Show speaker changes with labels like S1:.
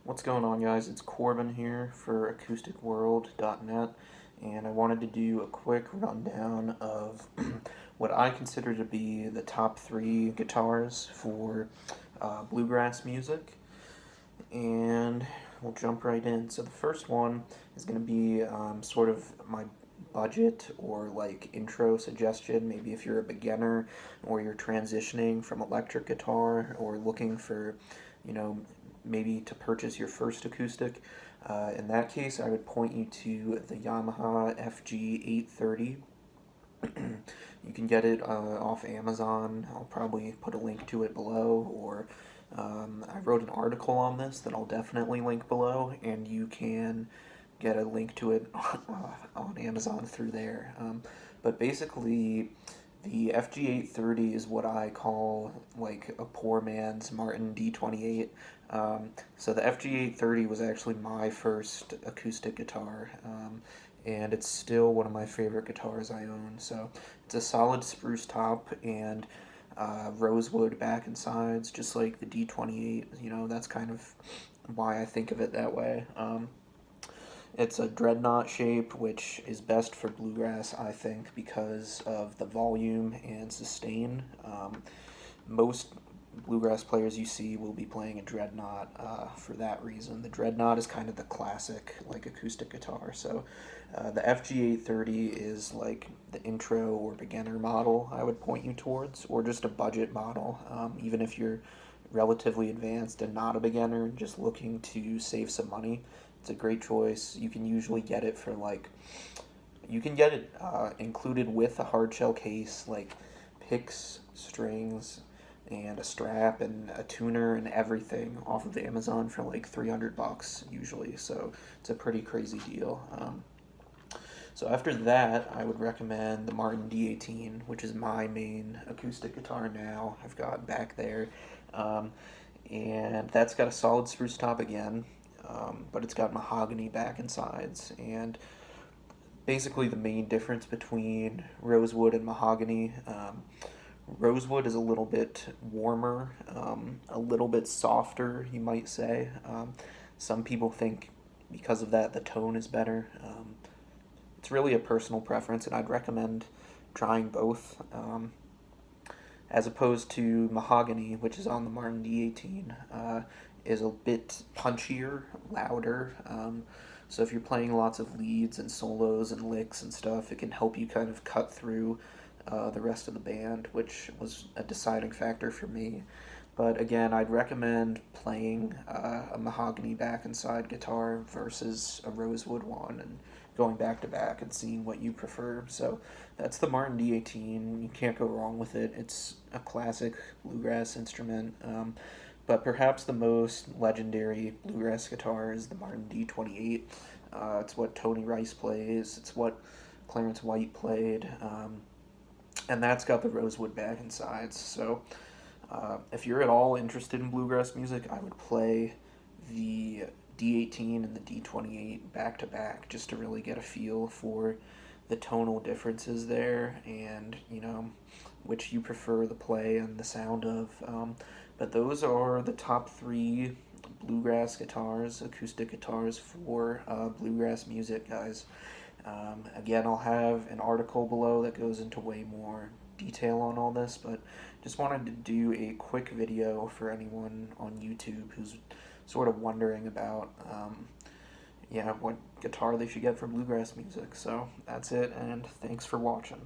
S1: What's going on, guys? It's Corbin here for AcousticWorld.net, and I wanted to do a quick rundown of what I consider to be the top three guitars for bluegrass music, and we'll jump right in. So the first one is going to be sort of my budget or like intro suggestion. Maybe if you're a beginner or you're transitioning from electric guitar or looking for, you know, maybe to purchase your first acoustic. In that case, I would point you to the Yamaha FG830. You can get it off Amazon. I'll probably put a link to it below, or I wrote an article on this that I'll definitely link below, and you can get a link to it on Amazon through there. But basically, the FG830 is what I call like a poor man's Martin D28. So the FG830 was actually my first acoustic guitar, and it's still one of my favorite guitars I own. So it's a solid spruce top and rosewood back and sides, just like the D28. You know, that's kind of why I think of it that way. It's a dreadnought shape, which is best for bluegrass, I think, because of the volume and sustain. Most bluegrass players you see will be playing a dreadnought for that reason. The dreadnought is kind of the classic, like, acoustic guitar. So the FG830 is like the intro or beginner model I would point you towards, or just a budget model, even if you're relatively advanced and not a beginner and just looking to save some money. It's a great choice. You can usually get it for like, you can get it included with a hard shell case, like picks, strings, and a strap and a tuner and everything off of Amazon for like $300 usually. So it's a pretty crazy deal. So after that, I would recommend the Martin D18, which is my main acoustic guitar now. I've got back there. And that's got a solid spruce top again, but it's got mahogany back and sides. And basically the main difference between rosewood and mahogany, rosewood is a little bit warmer, a little bit softer, you might say. Some people think because of that the tone is better. It's really a personal preference, and I'd recommend trying both. As opposed to mahogany, which is on the Martin D18, is a bit punchier, louder. So if you're playing lots of leads and solos and licks and stuff, it can help you kind of cut through the rest of the band, which was a deciding factor for me. But again, I'd recommend playing a mahogany back and side guitar versus a rosewood one, and going back to back and seeing what you prefer. So that's the Martin D18. You can't go wrong with it. It's a classic bluegrass instrument. But perhaps the most legendary bluegrass guitar is the Martin D28. It's what Tony Rice plays. It's what Clarence White played. And that's got the rosewood back and sides. So if you're at all interested in bluegrass music, I would play the D18 and the D28 back to back just to really get a feel for the tonal differences there, and you know which you prefer the play and the sound of. But those are the top three bluegrass guitars, acoustic guitars for bluegrass music, guys. Again, I'll have an article below that goes into way more detail on all this, but just wanted to do a quick video for anyone on YouTube who's sort of wondering about yeah, what guitar they should get for bluegrass music. So that's it, and thanks for watching.